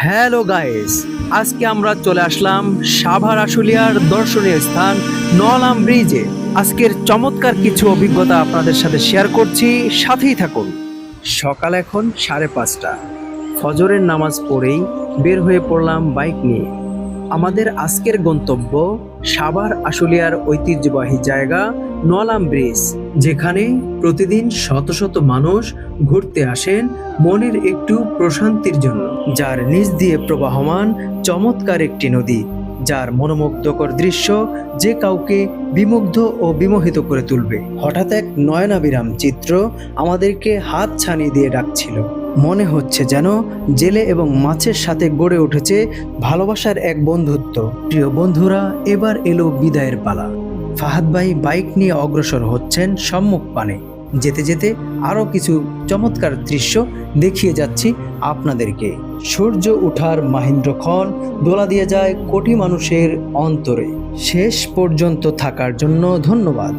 Hello guys, আজকে আমরা চলে আসলাম সাভার আশুলিয়ার দর্শনীয় স্থান নলাম ব্রিজে। আজকের চমৎকার কিছু অভিজ্ঞতা আপনাদের সাথে শেয়ার করছি, সাথেই থাকুন। সকাল এখন 5:30। ফজরের নামাজ পড়েই বের হয়ে পড়লাম বাইক নিয়ে। আমাদের আজকের গন্তব্য সাভার আশুলিয়ার ঐতিহ্যবাহী জায়গা নলাম ব্রিজ, যেখানে প্রতিদিন শত শত মানুষ ঘুরতে আসেন মনের একটু প্রশান্তির জন্য। যার নিচ দিয়ে প্রবাহমান চমৎকার একটি নদী, যার মনোমুগ্ধকর দৃশ্য যে কাউকে বিমুগ্ধ ও বিমোহিত করে তুলবে। হঠাৎ এক নয়নাভিরাম চিত্র আমাদেরকে হাত ছানিয়ে দিয়ে ডাকছিল। মনে হচ্ছে যেন জেলে এবং মাছের সাথে গড়ে উঠেছে ভালোবাসার এক বন্ধুত্ব। প্রিয় বন্ধুরা, এবার এলো বিদায়ের পালা। ফাহাদ ভাই বাইক নিয়ে অগ্রসর হচ্ছেন সম্মুখ পানে। যেতে যেতে আরও কিছু চমৎকার দৃশ্য দেখিয়ে যাচ্ছি আপনাদেরকে। সূর্য ওঠার মাহেন্দ্রক্ষণ দোলা দিয়ে যায় কোটি মানুষের অন্তরে। শেষ পর্যন্ত থাকার জন্য ধন্যবাদ।